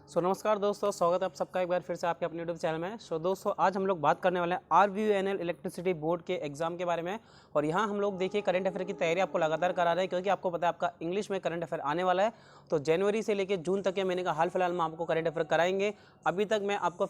नमस्कार दोस्तों, स्वागत है आप सबका एक बार फिर से आपके अपने यूट्यूब चैनल में। दोस्तों आज हम लोग बात करने वाले हैं RVNL इलेक्ट्रिसिटी बोर्ड के एग्जाम के बारे में। और यहाँ हम लोग देखिए करंट अफेयर की तैयारी आपको लगातार करा रहे हैं, क्योंकि आपको पता है आपका इंग्लिश में करंट अफेयर आने वाला है। तो जनवरी से लेकर जून तक के महीने का हाल फिलहाल में आपको करंट अफेयर कराएंगे। अभी तक मैं आपको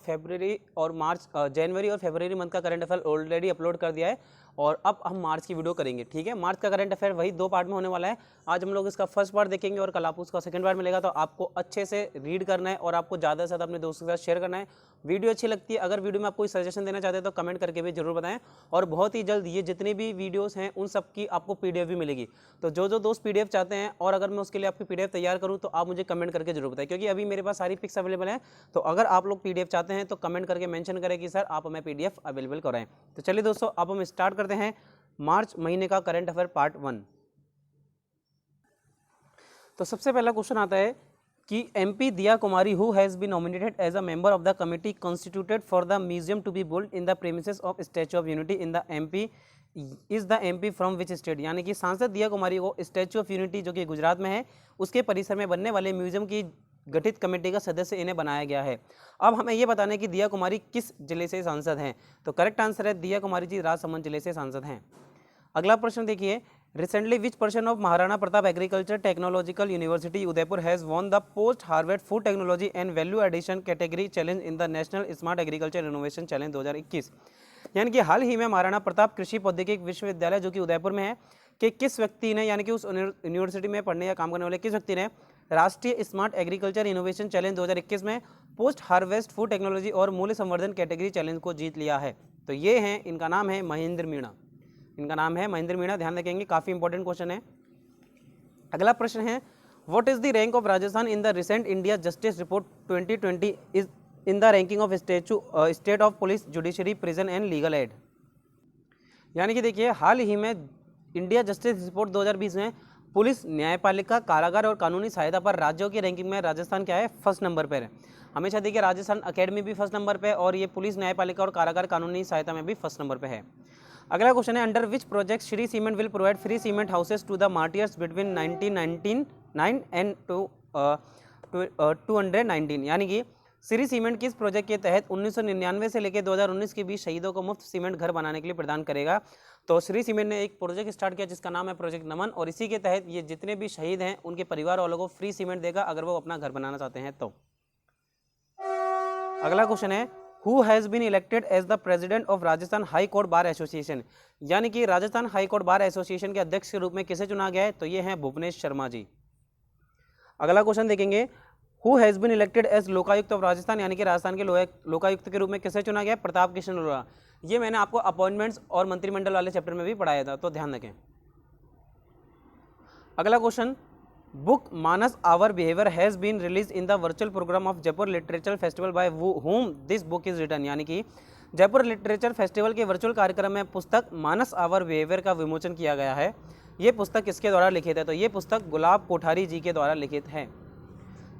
जनवरी और फरवरी मंथ का करंट अफेयर ऑलरेडी अपलोड कर दिया है, और अब हम मार्च की वीडियो करेंगे। ठीक है, मार्च का करंट अफेयर वही 2 पार्ट में होने वाला है। आज हम लोग इसका फर्स्ट पार्ट देखेंगे और कल आपको उसका सेकंड पार्ट मिलेगा। तो आपको अच्छे से रीड करना है और आपको ज़्यादा से ज़्यादा अपने दोस्तों के साथ शेयर करना है। वीडियो अच्छी लगती है, अगर वीडियो में आप कोई सजेशन देना चाहते हैं तो कमेंट करके भी जरूर बताएं। और बहुत ही जल्द ये जितनी भी वीडियोस हैं उन सब की आपको PDF भी मिलेगी। तो जो दोस्त PDF चाहते हैं और अगर मैं उसके लिए आपकी PDF तैयार करूँ तो आप मुझे कमेंट करके जरूर बताएं, क्योंकि अभी मेरे पास सारी पिक्स अवेलेबल हैं। तो अगर आप लोग PDF चाहते हैं तो कमेंट करके मेंशन करें कि सर आप हमें PDF अवेलेबल कराएं। तो चलिए दोस्तों, अब हम स्टार्ट करते हैं मार्च महीने का करंट अफेयर पार्ट 1। तो सबसे पहला क्वेश्चन आता है कि MP Diya Kumari who has been nominated as a member of the committee constituted for the museum to be built in the premises of Statue of Unity in the MP is the MP from which state. यानी कि सांसद दिया कुमारी को statue of unity जो कि गुजरात में है उसके परिसर में बनने वाले म्यूजियम की गठित कमेटी का सदस्य इन्हें बनाया गया है। अब हमें यह बताना है कि दिया कुमारी किस जिले से सांसद हैं। तो करेक्ट आंसर है दिया कुमारी जी राजसमंद जिले से सांसद हैं। अगला प्रश्न देखिए, recently which person of Maharana Pratap agriculture technological university Udaipur has won the post harvest food technology and value addition category challenge in the national smart agriculture innovation challenge 2021। यानी कि हाल ही में महाराणा प्रताप कृषि प्रौद्योगिकी विश्वविद्यालय जो कि उदयपुर में है कि किस व्यक्ति ने, यानी कि उस यूनिवर्सिटी में पढ़ने या काम करने वाले किस व्यक्ति ने राष्ट्रीय स्मार्ट एग्रीकल्चर इनोवेशन चैलेंज 2021 में पोस्ट हार्वेस्ट फूड टेक्नोलॉजी और मूल्य संवर्धन कैटेगरी चैलेंज को जीत लिया है। तो ये हैं, इनका नाम है महेंद्र मीणा। इनका नाम है महेंद्र मीणा, ध्यान रखेंगे, काफी इंपॉर्टेंट क्वेश्चन है। अगला प्रश्न है, what is the rank of Rajasthan in the recent India justice report 2020 is in the ranking of state of police judiciary prison and legal aid. यानी कि देखिए हाल ही में इंडिया जस्टिस रिपोर्ट 2020 में पुलिस, न्यायपालिका, कारागार और कानूनी सहायता पर राज्यों की रैंकिंग में राजस्थान क्या है, फर्स्ट नंबर पर है। हमेशा देखिए राजस्थान अकेडमी भी फर्स्ट नंबर पे और ये पुलिस, न्यायपालिका और कारागार कानूनी सहायता में भी फर्स्ट नंबर पे है। अगला क्वेश्चन है, under which project Shree cement will provide free cement houses to the martyrs between 1999 and 219। यानी कि श्री सीमेंट किस प्रोजेक्ट के तहत 1999 से लेकर 2019 के बीच शहीदों को मुफ्त सीमेंट घर बनाने के लिए प्रदान करेगा। तो श्री सीमेंट ने एक प्रोजेक्ट स्टार्ट किया जिसका नाम है प्रोजेक्ट नमन, और इसी के तहत ये जितने भी शहीद हैं उनके परिवार वालों को फ्री सीमेंट देगा अगर वो अपना घर बनाना चाहते हैं तो। अगला क्वेश्चन है, who has been elected as the president of Rajasthan high court bar association. यानी कि Rajasthan high court bar association के अध्यक्ष के रूप में किसे चुना गया है, तो ये हैं भुवनेश शर्मा जी। अगला क्वेश्चन देखेंगे, who has been elected as Lokayukta of Rajasthan. यानी कि राजस्थान के लोकायुक्त के रूप में किसे चुना गया है, प्रताप कृष्ण अरोड़ा। ये मैंने आपको अपॉइंटमेंट्स और मंत्रिमंडल वाले चैप्टर में भी पढ़ाया था, तो ध्यान रखें। अगला question, book Manas our behaviour has been release in the virtual programme of Jaipur literature festival by whom this book is written. यानी कि जयपुर लिटरेचर फेस्टिवल के वर्चुअल कार्यक्रम में पुस्तक मानस आवर बिहेवियर का विमोचन किया गया है। ये पुस्तक किसके द्वारा लिखित है, तो ये पुस्तक गुलाब कोठारी जी के द्वारा लिखित है।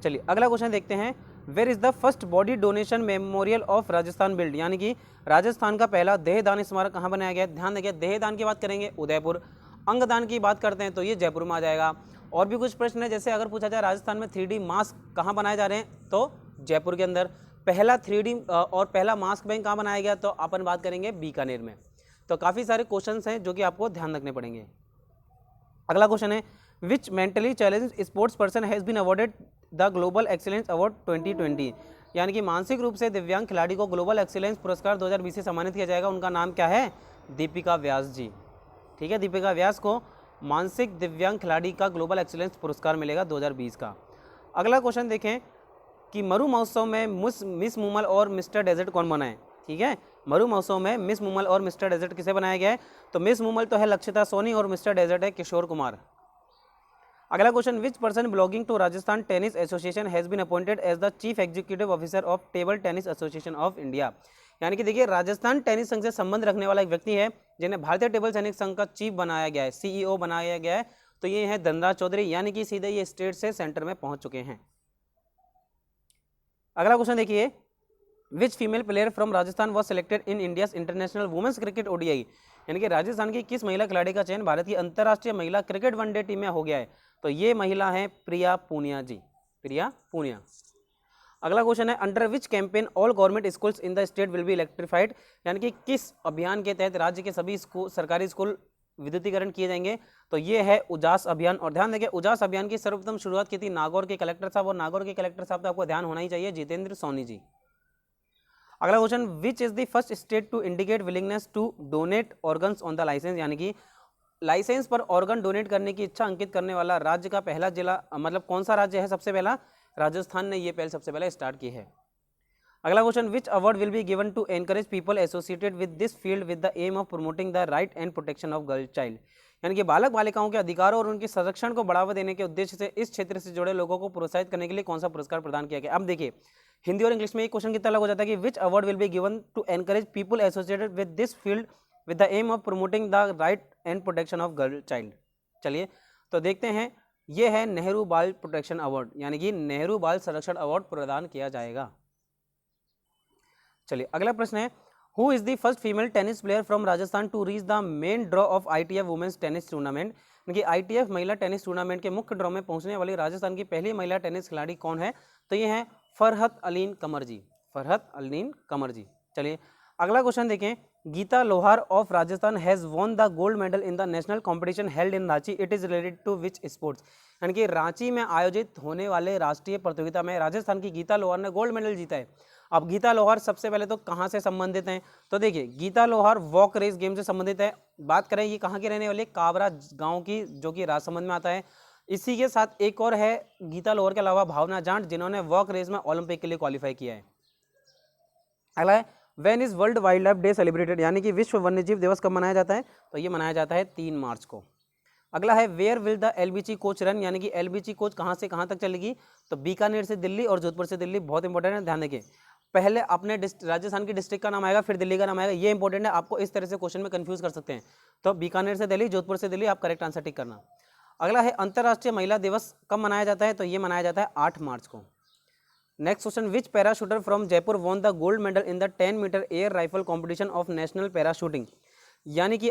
चलिए अगला क्वेश्चन देखते हैं, where is the first body donation memorial of Rajasthan build. यानी कि राजस्थान का पहला देहदान स्मारक कहाँ बनाया गया है। ध्यान रखिए, देहदान की बात करेंगे उदयपुर, अंगदान की बात करते हैं तो ये जयपुर में आ जाएगा। और भी कुछ प्रश्न है, जैसे अगर पूछा जाए राजस्थान में 3D मास्क कहाँ बनाए जा रहे हैं, तो जयपुर के अंदर। पहला 3D और पहला मास्क बैंक कहाँ बनाया गया, तो अपन बात करेंगे बीकानेर में। तो काफ़ी सारे क्वेश्चंस हैं जो कि आपको ध्यान रखने पड़ेंगे। अगला क्वेश्चन है, which mentally challenge sports person has been awarded the global excellence award 2020। यानी कि मानसिक रूप से दिव्यांग खिलाड़ी को ग्लोबल एक्सीलेंस पुरस्कार 2020 से सम्मानित किया जाएगा। उनका नाम क्या है, दीपिका व्यास जी। ठीक है, दीपिका व्यास को मानसिक दिव्यांग खिलाड़ी का ग्लोबल एक्सीलेंस पुरस्कार मिलेगा 2020 का। अगला क्वेश्चन देखें कि मरु महोत्सव में मिस मुमल और मिस्टर डेजर्ट कौन बनाए। ठीक है, मरु महोत्सव में मिस मुमल और मिस्टर डेजर्ट किसे बनाया गया है, तो मिस मुमल तो है लक्षिता सोनी और मिस्टर डेजर्ट है किशोर कुमार। अगला question, which person belonging to Rajasthan tennis association has been appointed as the chief executive officer of table tennis association of India. यानी कि देखिए राजस्थान टेनिस संघ से संबंध रखने वाला एक व्यक्ति है जिन्हें भारतीय टेबल टेनिस संघ का चीफ बनाया गया है, CEO बनाया गया है। तो ये है धनराज चौधरी, यानी कि सीधे ये स्टेट से सेंटर में पहुंच चुके हैं। अगला क्वेश्चन देखिए, which female player from Rajasthan was selected in India's international women's cricket ODI। यानी कि राजस्थान की किस महिला खिलाड़ी का चयन भारत की अंतर्राष्ट्रीय महिला क्रिकेट वनडे टीम में हो गया है, तो ये महिला है प्रिया पूनिया जी, प्रिया पूनिया। अगला क्वेश्चन है under which campaign all government schools in the state will be electrified, यानी कि किस अभियान के तहत राज्य के सभी स्कूल सरकारी स्कूल विद्युतीकरण किए जाएंगे, तो ये है उजास अभियान। और ध्यान देंगे उजास अभियान की सर्वप्रथम शुरुआत की थी नागौर के कलेक्टर साहब, और नागौर के कलेक्टर साहब तो आपको ध्यान होना ही चाहिए, जितेंद्र सोनी जी। अगला question which is the first state to indicate willingness to donate organs on the licence, यानी कि लाइसेंस पर ऑर्गन डोनेट करने की इच्छा अंकित करने वाला राज्य का पहला जिला मतलब कौन सा राज्य है सबसे पहला, राजस्थान ने ये पहल सबसे पहले स्टार्ट की है। अगला question which award will be given to encourage people associated with this field with the aim of promoting the right and protection of girl child, यानी कि बालक बालिकाओं के अधिकारों और उनके संरक्षण को बढ़ावा देने के उद्देश्य से इस क्षेत्र से जुड़े लोगों को प्रोत्साहित करने के लिए कौन सा पुरस्कार प्रदान किया गया। अब देखिए हिंदी और इंग्लिश में एक क्वेश्चन कितना अलग हो जाता है कि which award will be given to encourage people associated with this field with the aim of promoting the right and protection of girl child. चलिए तो देखते हैं, ये है नेहरू बाल प्रोटेक्शन अवार्ड, यानी कि नेहरू बाल संरक्षण अवार्ड प्रदान किया जाएगा। चलिए अगला प्रश्न है who is the first female tennis player from Rajasthan to reach the main draw of ITF women's tennis tournament, यानी कि आईटीएफ महिला टेनिस टूर्नामेंट के मुख्य ड्रॉ में पहुंचने वाली राजस्थान की पहली महिला टेनिस खिलाड़ी कौन है, तो ये है फरहत अलीन कमर जी, फरहत अलीन कमर जी। चलिए अगला क्वेश्चन देखें Geeta Lohar of Rajasthan has won the gold medal in the national competition held in Ranchi, it is related to which sports, यानी कि रांची में आयोजित होने वाले राष्ट्रीय प्रतियोगिता में राजस्थान की गीता लोहार ने गोल्ड मेडल जीता है। अब गीता लोहार सबसे पहले तो कहाँ से संबंधित हैं, तो देखिए गीता लोहार वॉक रेस गेम से संबंधित है। बात करें ये कहाँ की रहने वाली है, काबरा गांव की, जो कि राजसमंद में आता है। इसी के साथ एक और है गीता लोहार के अलावा भावना जाट, जिन्होंने वॉक रेस में ओलंपिक के लिए क्वालिफाई किया है। अगला है when is world wild life day celebrated, यानी कि विश्व वन्यजीव दिवस कब मनाया जाता है, तो ये मनाया जाता है 3 मार्च को। अगला है where will the LBC coach run, यानी कि एलबीसी कोच कहाँ से कहाँ तक चलेगी, तो बीकानेर से दिल्ली और जोधपुर से दिल्ली। बहुत इंपॉर्टेंट है, ध्यान देंगे पहले अपने राजस्थान की डिस्ट्रिक्ट का नाम आएगा फिर दिल्ली का नाम आएगा, ये इंपॉर्टेंट है, आपको इस तरह से क्वेश्चन में कंफ्यूज कर सकते हैं। तो बीकानेर से दिल्ली, जोधपुर से दिल्ली, आप करेक्ट आंसर टिक करना। अगला है अंतर्राष्ट्रीय महिला दिवस कब मनाया जाता है, तो ये मनाया जाता है 8 मार्च को। Next question which para shooter from Jaipur won the gold medal in the 10 metre air rifle competition of national para shooting, यानी कि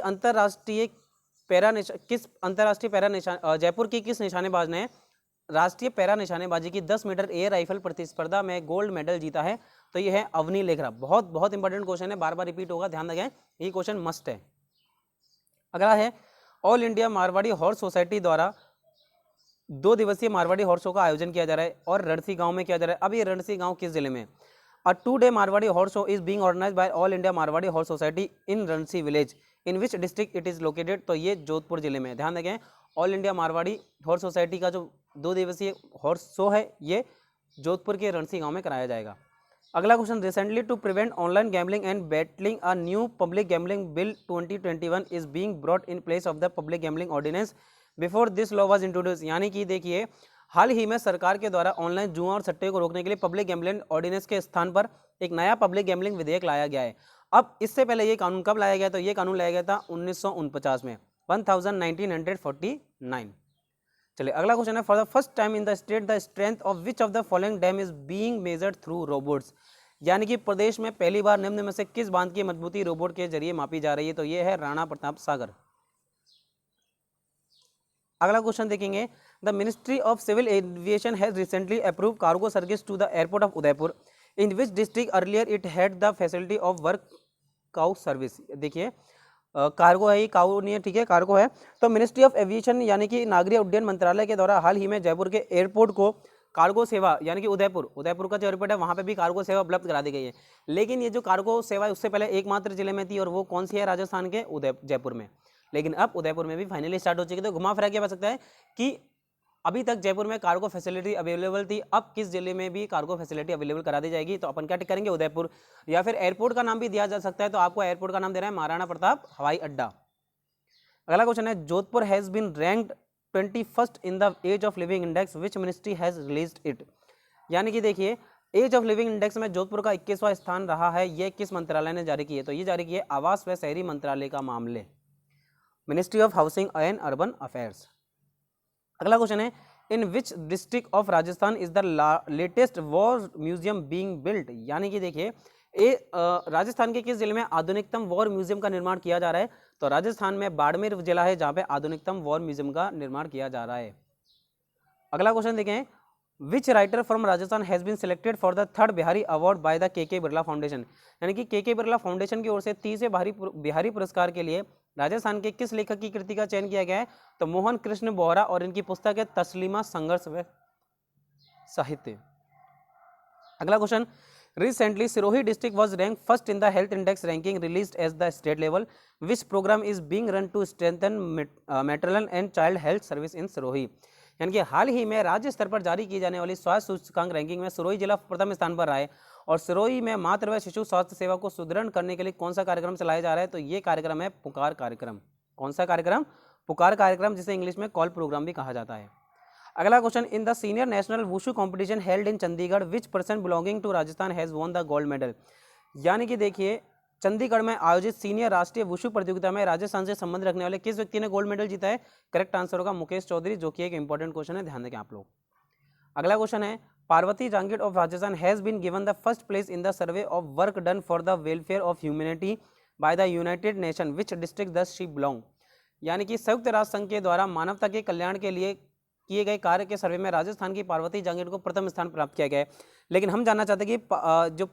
जयपुर की किस निशानेबाज ने राष्ट्रीय पैरा निशानेबाजी की 10 मीटर एयर राइफल प्रतिस्पर्धा में गोल्ड मेडल जीता है, तो ये है अवनी लेखरा। बहुत बहुत इंपॉर्टेंट क्वेश्चन है, बार बार रिपीट होगा, ध्यान रखें, ये क्वेश्चन मस्ट है। अगला है all India Marwari horse society द्वारा 2 दिवसीय मारवाड़ी हॉर्स शो का आयोजन किया जा रहा है और रणसी गांव में किया जा रहा है। अब ये रणसी गांव किस जिले में, a 2-day Marwari horse show is being organised by all India Marwari horse society in Ransi village, in which district it is located, तो ये जोधपुर जिले में। ध्यान रखें all India Marwari horse society का जो 2 दिवसीय हॉर्स शो है ये जोधपुर के रणसी गांव में कराया जाएगा। अगला question recently to prevent online gambling and betting a new public gambling bill 2021 is being brought in place of the public gambling ordinance before this law was introduce, यानी कि देखिए हाल ही में सरकार के द्वारा ऑनलाइन जुआ और सट्टे को रोकने के लिए पब्लिक गैम्बलिंग ऑर्डिनेंस के स्थान पर एक नया पब्लिक गैम्बलिंग विधेयक लाया गया है। अब इससे पहले ये कानून कब लाया गया, तो ये कानून लाया गया था 1949 में, 1949। चलिए अगला क्वेश्चन है for the first time in the state the strength of which of the following dam is being measured through robots, यानी कि प्रदेश में पहली बार निम्न में से किस बांध की मजबूती रोबोट के जरिए मापी जा रही है, तो ये है राणा प्रताप सागर। अगला क्वेश्चन देखेंगे the ministry of civil aviation has recently approve cargo service to the airport of Udaipur, in which district earlier it had the facility of work cow service. देखिए कार्गो है, ये काउ नहीं है, ठीक है, कार्गो है। तो मिनिस्ट्री ऑफ एविएशन यानी कि नागरिक उड्डयन मंत्रालय के द्वारा हाल ही में जयपुर के एयरपोर्ट को कार्गो सेवा, यानी कि उदयपुर का जो एयरपोर्ट है वहाँ पे भी कार्गो सेवा उपलब्ध करा दी गई है। लेकिन ये जो कार्गो सेवा है उससे पहले एकमात्र जिले में थी, और वो कौन सी है, राजस्थान के जयपुर में। लेकिन अब उदयपुर में भी फाइनली स्टार्ट हो चुकी है। तो घुमा फिरा के बता सकता है कि अभी तक जयपुर में कार्गो फैसिलिटी अवेलेबल थी, अब किस जिले में भी कार्गो फैसिलिटी अवेलेबल करा दी जाएगी, तो अपन क्या टिक करेंगे, उदयपुर। या फिर एयरपोर्ट का नाम भी दिया जा सकता है, तो आपको एयरपोर्ट का नाम दे रहा है महाराणा प्रताप हवाई अड्डा। अगला क्वेश्चन है Jodhpur has been ranked 21st in the ease of living index which ministry has released it, यानी कि देखिए एज ऑफ लिविंग इंडेक्स में जोधपुर का 21वां स्थान रहा है, ये किस मंत्रालय ने जारी की है, तो ये जारी की है आवास व शहरी मंत्रालय का मामले, ministry of housing and urban affairs. अगला क्वेश्चन है in which district of Rajasthan is the latest war museum being built, यानी कि देखिए राजस्थान के किस जिले में आधुनिकतम वॉर म्यूजियम का निर्माण किया जा रहा है, तो राजस्थान में बाड़मेर जिला है जहाँ पे आधुनिकतम वॉर म्यूजियम का निर्माण किया जा रहा है। अगला क्वेश्चन देखें which writer from Rajasthan has been selected for the third Bihari award by the K Birla foundation, यानी कि के बिरला फाउंडेशन की ओर से तीसरे बिहारी पुरस्कार के लिए राजस्थान के किस लेखक की कृति का चयन किया गया है? तो मोहन कृष्ण बोहरा, और इनकी पुस्तक है तस्लीमा संघर्ष व साहित्य। अगला question, recently Sirohi district was ranked first in the health index ranking released as the state level. Which program is being run to strengthen maternal and child health service in Sirohi? यानी कि हाल ही में राज्य स्तर पर जारी की जाने वाली स्वास्थ्य सूचकांक रैंकिंग में सिरोही जिला प्रथम स्थान पर रहा है, और सिरोही में मातृ व शिशु स्वास्थ्य सेवा को सुदृढ़ करने के लिए कौन सा कार्यक्रम चलाया जा रहा है? तो ये कार्यक्रम है पुकार कार्यक्रम। कौन सा कार्यक्रम? पुकार कार्यक्रम, जिसे इंग्लिश में कॉल प्रोग्राम भी कहा जाता है। अगला question, in the senior national wushu competition held in Chandigarh which person belonging to Rajasthan has won the gold medal? यानी कि देखिए, चंडीगढ़ में आयोजित सीनियर राष्ट्रीय वुशु प्रतियोगिता में राजस्थान से संबंध रखने वाले किस व्यक्ति ने गोल्ड मेडल जीता है? करेक्ट आंसर होगा मुकेश चौधरी, जो कि एक इंपॉर्टेंट क्वेश्चन है, ध्यान दें आप लोग। अगला क्वेश्चन है, Parvati Jangid of Rajasthan has been given the first place in the survey of work done for the welfare of humanity by the united nation which district does she belong? यानी कि संयुक्त राष्ट्र संघ के द्वारा मानवता के कल्याण के लिए किए गए कार्य के सर्वे में राजस्थान की पार्वती जांगिड को प्रथम स्थान प्राप्त किया गया है। लेकिन हम जानना चाहते हैं कि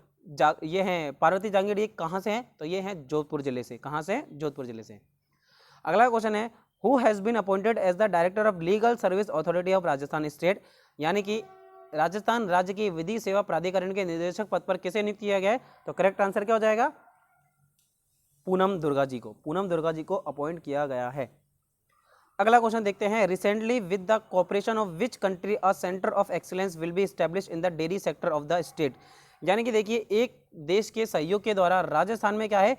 ये हैं पार्वती जांगिड, ये कहाँ से हैं? तो ये हैं जोधपुर जिले से। कहाँ से? जोधपुर जिले से। अगला क्वेश्चन है, who has been appointed as the director of legal service authority of Rajasthan state? यानी कि राजस्थान राज्य की विधि सेवा प्राधिकरण के निदेशक पद पर किसे नियुक्त किया गया है? तो करेक्ट आंसर क्या हो जाएगा? पूनम दुर्गा जी को। पूनम दुर्गा जी को अपॉइंट किया गया है। अगला क्वेश्चन देखते हैं, recently with the cooperation of which country a centre of excellence will be established in the dairy sector of the state? यानी कि देखिए, एक देश के सहयोग के द्वारा राजस्थान में क्या है,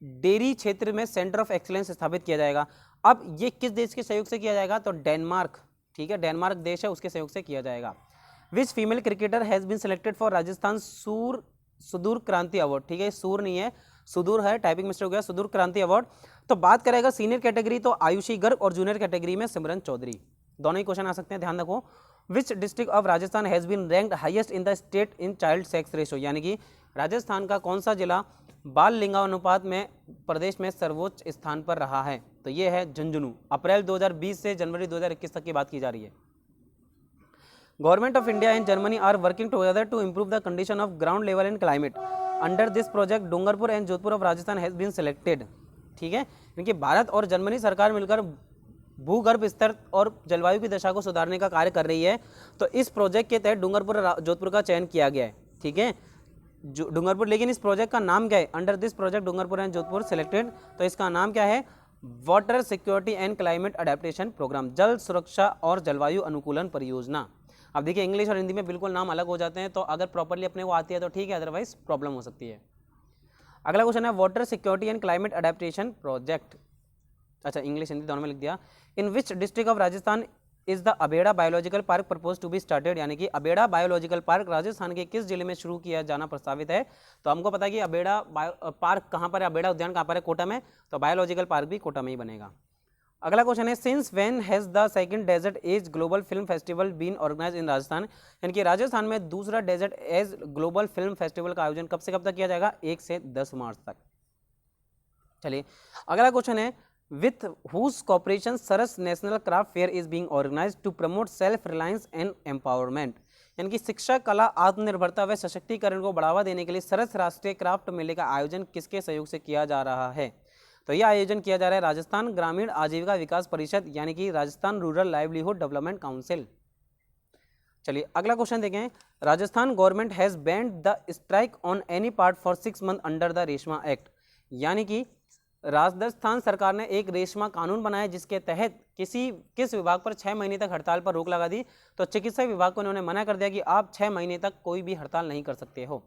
डेयरी क्षेत्र में सेंटर ऑफ एक्सीलेंस स्थापित किया जाएगा। अब ये किस देश के सहयोग से किया जाएगा? तो डेनमार्क, ठीक है, डेनमार्क देश है, उसके सहयोग से किया जाएगा। Which female cricketer has been selected for Rajasthan सुदूर क्रांति अवार्ड? ठीक है, सूर नहीं है, सुदूर है, टाइपिंग मिस्टेक हो गया, सुदूर क्रांति अवार्ड। तो बात करेगा सीनियर कैटेगरी तो आयुषी गर्ग, और जूनियर कैटेगरी में सिमरन चौधरी। दोनों ही क्वेश्चन आ सकते हैं, ध्यान रखो। Which district of Rajasthan has been ranked highest in the state in child sex ratio? यानी कि राजस्थान का कौन सा जिला बाल लिंगानुपात में प्रदेश में सर्वोच्च स्थान पर रहा है? तो ये है झुंझुनू। अप्रैल 2020 से जनवरी 2021 तक की बात की जा रही है। Government of India and Germany are working together to improve the condition of ground level and climate. Under this project Dungarpur and Jodhpur of Rajasthan has been selected. ठीक है, क्योंकि भारत और जर्मनी सरकार मिलकर भूगर्भ स्तर और जलवायु की दशा को सुधारने का कार्य कर रही है। तो इस प्रोजेक्ट के तहत डूंगरपुर और जोधपुर का चयन किया गया है। ठीक है, डूंगरपुर, लेकिन इस प्रोजेक्ट का नाम क्या है? Under this project Dungarpur and Jodhpur selected, तो इसका नाम क्या है? Water security and climate adaptation programme, जल सुरक्षा और जलवायु अनुकूलन परियोजना। अब देखिए, इंग्लिश और हिंदी में बिल्कुल नाम अलग हो जाते हैं, तो अगर प्रॉपर्ली अपने को आती है तो ठीक है, अदरवाइज प्रॉब्लम हो सकती है। अगला क्वेश्चन है, water security and climate adaptation project, अच्छा इंग्लिश हिंदी दोनों में लिख दिया। In which district of Rajasthan is the Abheda biological park propose to be started? यानी कि अबेड़ा बायोलॉजिकल पार्क राजस्थान के किस जिले में शुरू किया जाना प्रस्तावित है? तो हमको पता है कि अबेड़ा पार्क कहाँ पर है, अबेड़ा उद्यान कहाँ पर है? कोटा में, तो बायोलॉजिकल पार्क भी कोटा में ही बनेगा। अगला क्वेश्चन है, since when has the second desert edge global film festival been organise in Rajasthan? यानी कि राजस्थान में दूसरा desert edge global film festival का आयोजन कब से कब तक किया जाएगा? 1 से 10 मार्च तक। चलिए, अगला क्वेश्चन है, with whose cooperation Saras national craft fair is being organised to promote self reliance and empowerment? यानी कि शिक्षा, कला, आत्मनिर्भरता व सशक्तिकरण को बढ़ावा देने के लिए सरस राष्ट्रीय क्राफ्ट मेले का आयोजन किसके सहयोग से किया जा रहा है? तो यह आयोजन किया जा रहा है राजस्थान ग्रामीण आजीविका विकास परिषद, यानी कि Rajasthan rural livelihood development council. चलिए, अगला क्वेश्चन देखें, Rajasthan government has banned the strike on any part for 6 month under the Reshma act. यानी कि राजस्थान सरकार ने एक रेशमा कानून बनाया जिसके तहत किस विभाग पर 6 महीने तक हड़ताल पर रोक लगा दी? तो चिकित्सा विभाग को उन्होंने मना कर दिया कि आप 6 महीने तक कोई भी हड़ताल नहीं कर सकते हो।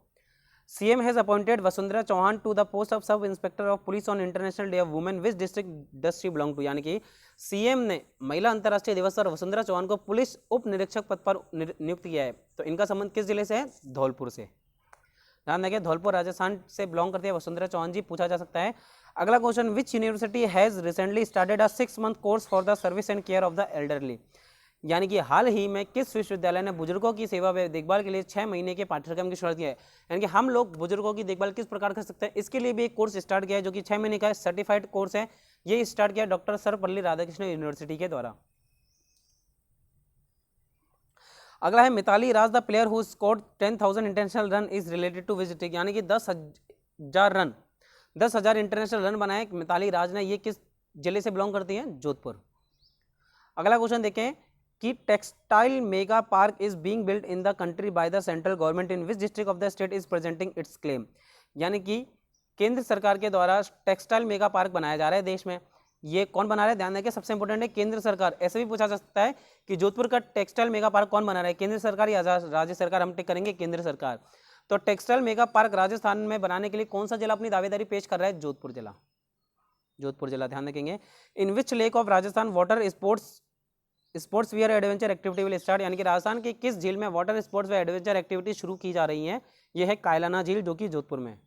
CM has appointed Vasundhara Chauhan to the post of sub inspector of police on International Day of Women, which district does she belong to? यानी कि CM ने महिला अंतर्राष्ट्रीय दिवस पर वसुंधरा चौहान को पुलिस उप निरीक्षक पद पर नियुक्त किया है। तो इनका संबंध किस जिले से है? धौलपुर से। ध्यान देंगे, धौलपुर राजस्थान से बिलोंग करती है वसुंधरा चौहान जी, पूछा जा सकता है। अगला question, which university has recently started a 6 month course for the service and care of the elderly? यानी कि हाल ही में किस विश्वविद्यालय ने बुजुर्गों की सेवा व देखभाल के लिए 6 महीने के पाठ्यक्रम की शुरुआत की है? यानी कि हम लोग बुजुर्गों की देखभाल किस प्रकार कर सकते हैं, इसके लिए भी एक कोर्स स्टार्ट किया है जो कि 6 महीने का सर्टिफाइड कोर्स है। ये स्टार्ट किया डॉक्टर सर्वपल्ली राधाकृष्णन यूनिवर्सिटी के द्वारा। अगला है Mitali Raj the player who scored 10,000 international run is related to which district, यानी कि 10,000 इंटरनेशनल रन बनाए मिताली राज ने, ये किस जिले से बिलोंग करती हैं? जोधपुर। अगला क्वेश्चन देखें कि textile mega park is being built in the country by the central government in which district of the state is presenting it's claim, यानी कि केंद्र सरकार के द्वारा टेक्सटाइल मेगा पार्क बनाया जा रहा है देश में, ये कौन बना रहा है? ध्यान रखिए, सबसे इंपॉर्टेंट है केंद्र सरकार। ऐसे भी पूछा जा सकता है कि जोधपुर का टेक्सटाइल मेगा पार्क कौन बना रहा है, केंद्र सरकार या राज्य सरकार? हम टिक करेंगे केंद्र सरकार। तो टेक्सटाइल मेगा पार्क राजस्थान में बनाने के लिए कौन सा जिला अपनी दावेदारी पेश कर रहा है? जोधपुर जिला। जोधपुर जिला, ध्यान रखेंगे। In which lake of Rajasthan water sports where adventure activity will start, यानी कि राजस्थान की किस झील में वाटर स्पोर्ट्स व एडवेंचर एक्टिविटी शुरू की जा रही है? यह है कायलाना झील, जो कि जोधपुर में।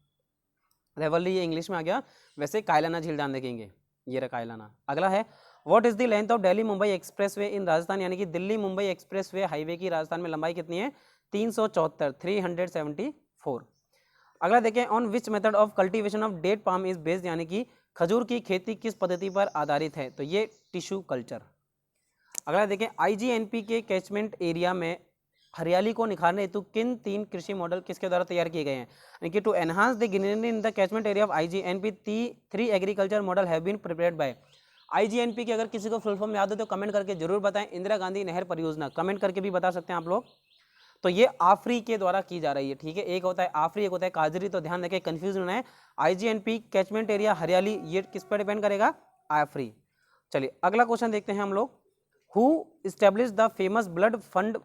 रेवली ये इंग्लिश में आ गया, वैसे कायलाना झील ध्यान रखेंगे, ये रहा कायलाना। अगला है what is the length of Delhi Mumbai expressway in Rajasthan, यानी कि दिल्ली मुंबई एक्सप्रेसवे हाईवे की राजस्थान में लंबाई कितनी है? 374। अगला देखें on which method of cultivation of date palm is based, यानी कि खजूर की खेती किस पद्धति पर आधारित है? तो ये टिश्यू कल्चर। अगला देखें आईजीएनपी के कैचमेंट एरिया में हरियाली को निखारने हेतु किन 3 कृषि मॉडल किसके द्वारा तैयार किए गए हैं? यानी कि to enhance the greenery in the catchment area of IGNP 3 agriculture model have been prepared by. IGNP की अगर किसी को फुल फॉर्म याद हो तो कमेंट करके जरूर बताएं। इंदिरा गांधी नहर परियोजना, कमेंट करके भी बता सकते हैं आप लोग। तो ये आफरी के द्वारा की जा रही है, ठीक है। एक होता है आफरी, एक होता है काजरी, तो ध्यान रखें कंफ्यूज होना है। आईजीएनपी कैचमेंट एरिया हरियाली, ये किस पर डिपेंड करेगा? आफरी। चलिए अगला क्वेश्चन देखते हैं हम लोग। Who establish the famous blood fund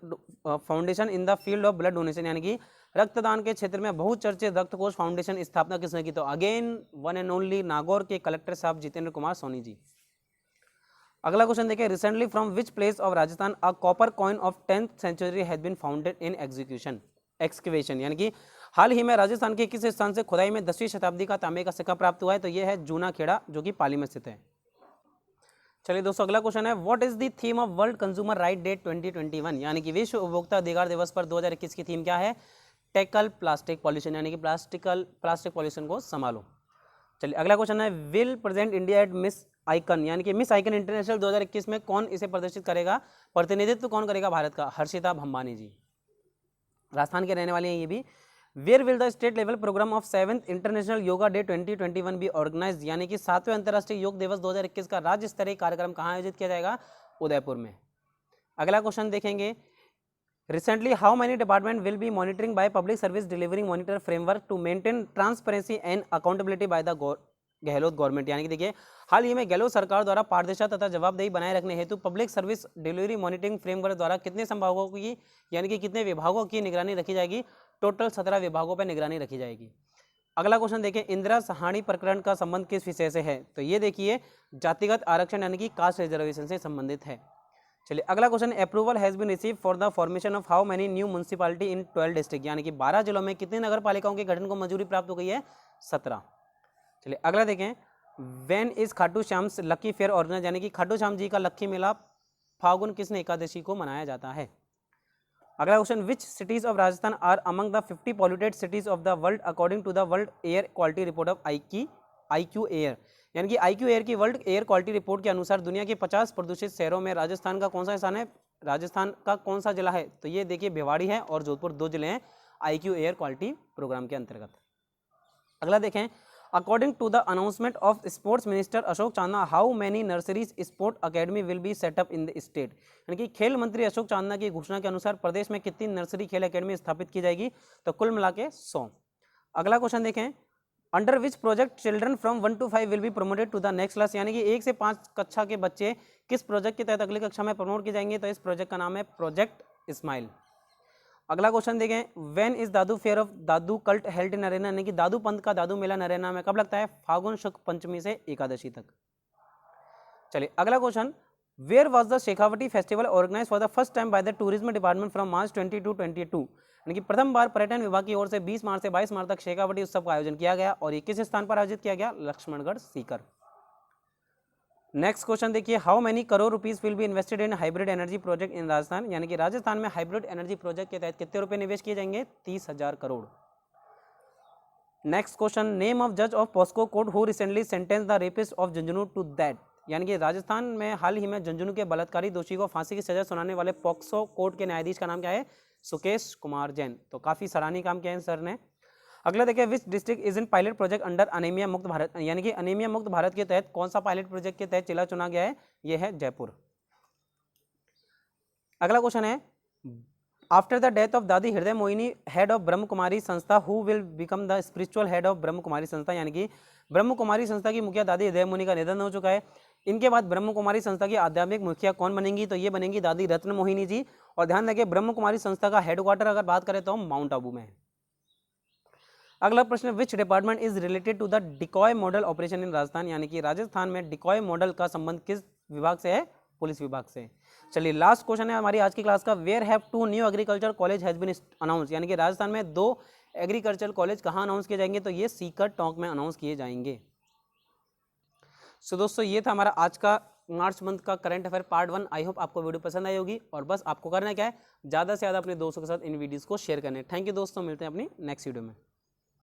foundation in the field of blood donation, यानी कि रक्तदान के क्षेत्र में बहुचर्चित रक्त कोष फाउंडेशन स्थापना किसने की? तो again one and only Nagaur के कलेक्टर साहब जितेंद्र कुमार सोनी जी। अगला क्वेश्चन देखिए recently from which place of Rajasthan a copper coin of 10th century has been founded in excavation, यानी कि हाल ही में राजस्थान के किस स्थान से खुदाई में 10वीं शताब्दी का तांबे का सिक्का प्राप्त हुआ है? तो यह है जूना खेड़ा, जो कि पाली में स्थित है। चलिए दोस्तों अगला क्वेश्चन है what is the theme of world consumer right day 2021, यानी कि विश्व उपभोक्ता अधिकार दिवस पर 2021 की थीम क्या है? टैकल प्लास्टिक पॉल्यूशन, यानी कि प्लास्टिक पॉल्यूशन को संभालो। चलिए अगला क्वेश्चन है will present India at miss icon, यानी कि मिस आइकन इंटरनेशनल 2021 में कौन इसे प्रदर्शित करेगा? प्रतिनिधित्व कौन करेगा भारत का? हर्षिता भंबानी जी, राजस्थान के रहने वाले हैं ये भी। Where will the state level programme of 7th International Yoga Day 2021 be organise, यानी कि 7वें अंतर्राष्ट्रीय योग दिवस 2021 का राज्य स्तरीय कार्यक्रम कहाँ आयोजित किया जाएगा? उदयपुर में। अगला क्वेश्चन देखेंगे recently how many department will be monitoring by public service delivering monitor framework to maintain transparency and accountability by the Gehlot government, यानी कि देखिए हाल ही में गहलोत सरकार द्वारा पारदर्शिता तथा जवाबदेही बनाए रखने हेतु public service delivery monitoring framework द्वारा कितने संभागों की, यानी कि कितने विभागों की निगरानी रखी जाएगी? टोटल 17 विभागों पर निगरानी रखी जाएगी। अगला क्वेश्चन देखिए इंदिरा सहानी प्रकरण का संबंध किस विषय से है? तो ये देखिए जातिगत आरक्षण यानी कि कास्ट रिजर्वेशन से संबंधित है। चलिए अगला question approval has been receive for the formation of how many new municipality in 12 district, यानी कि 12 जिलों में कितनी नगर पालिकाओं के गठन को मंजूरी प्राप्त हो गई है? 17। चलिए अगला देखें when is Khatu Shyam's lucky fair organise, यानी कि खाटू श्याम जी का लक्की मेला फागुन किसने एकादशी को मनाया जाता है? अगला question which cities of Rajasthan are among the 50 polluted cities of the world according to the World Air Quality Report of IQ Air, यानी कि IQ एयर की वर्ल्ड एयर क्वालिटी रिपोर्ट के अनुसार दुनिया के 50 प्रदूषित शहरों में राजस्थान का कौन सा स्थान है? राजस्थान का कौन सा जिला है? तो ये देखिए भिवाड़ी है और जोधपुर, 2 जिले हैं IQ एयर क्वालिटी प्रोग्राम के अंतर्गत। अगला देखें according to the announcement of sports minister Ashok Chandna how many nurseries sport academy will be set up in the state, यानी कि खेल मंत्री अशोक चांदना की घोषणा के अनुसार प्रदेश में कितनी नर्सरी खेल अकेडमी स्थापित की जाएगी? तो कुल मिला के 100। अगला क्वेश्चन देखें under which project children from 1 to 5 will be promoted to the next class, यानी कि 1 से 5 कक्षा के बच्चे किस प्रोजेक्ट के तहत अगली कक्षा में प्रमोट किए जाएंगे? तो इस प्रोजेक्ट का नाम है प्रोजेक्ट स्माइल। अगला क्वेश्चन देखें when is Dadu fair of Dadu cult held in Naraina, यानी कि दादू पंथ का दादू मेला नरेना में कब लगता है? फागुन शुक्ल पंचमी से एकादशी तक। चलिए अगला question where was the Shekhawati festival organise for the first time by the tourism department from March 2022, यानी कि प्रथम बार पर्यटन विभाग की ओर से 20 मार्च से 22 मार्च तक शेखावटी उत्सव का आयोजन किया गया और ये किस स्थान पर आयोजित किया गया? लक्ष्मणगढ़ सीकर। नेक्स्ट क्वेश्चन देखिए how many crore rupees will be invested in hybrid energy project in Rajasthan, यानी कि राजस्थान में हाइब्रिड एनर्जी प्रोजेक्ट के तहत कितने रुपए निवेश किए जाएंगे? 30,000 crore. Next question name of जज of POCSO court who recently sentence the rapist of Jhunjhunu to death, यानी कि राजस्थान में हाल ही में झुंझुनू के बलात्कारी दोषी को फांसी की सजा सुनाने वाले पॉक्सो कोर्ट के न्यायाधीश का नाम क्या है? सुकेश कुमार जैन। तो काफ़ी सराहनीय काम किया है सर ने। अगला देखिए, which district is in pilot project under anaemia मुक्त भारत, यानी कि अनीमिया मुक्त भारत के तहत कौन सा पायलट प्रोजेक्ट के तहत जिला चुना गया है? यह है जयपुर। अगला क्वेश्चन है, आफ्टर द डेथ ऑफ दादी हृदय मोहिनी हेड ऑफ ब्रह्म कुमारी संस्था who will become the spiritual head of Brahma Kumari संस्था, यानी कि ब्रह्म कुमारी संस्था की मुखिया दादी हृदय मोहिनी का निधन हो चुका है। इनके बाद ब्रह्म कुमारी संस्था की आध्यात्मिक मुखिया कौन बनेंगी? तो ये बनेंगी दादी रत्न मोहिनी जी। और ध्यान रखिए, ब्रह्म कुमारी संस्था का हेडक्वार्टर अगर बात करें तो माउंट आबू में है। अगला प्रश्न, which department is related to the decoy model operation in Rajasthan, यानी कि राजस्थान में डिकॉय मॉडल का संबंध किस विभाग से है? पुलिस विभाग से। चलिए लास्ट क्वेश्चन है हमारी आज की क्लास का, where have 2 new agriculture college has been announce, यानी कि राजस्थान में 2 एग्रीकल्चर कॉलेज कहाँ अनाउंस किए जाएंगे? तो ये सीकर टोंक में अनाउंस किए जाएंगे। सो दोस्तों, ये था हमारा आज का मार्च मंथ का current affair part 1। I hope आपको वीडियो पसंद आई होगी, और बस आपको करना क्या है, ज़्यादा से ज़्यादा अपने दोस्तों के साथ इन वीडियोज़ को शेयर करने। थैंक यू दोस्तों, मिलते हैं अपनी नेक्स्ट वीडियो में।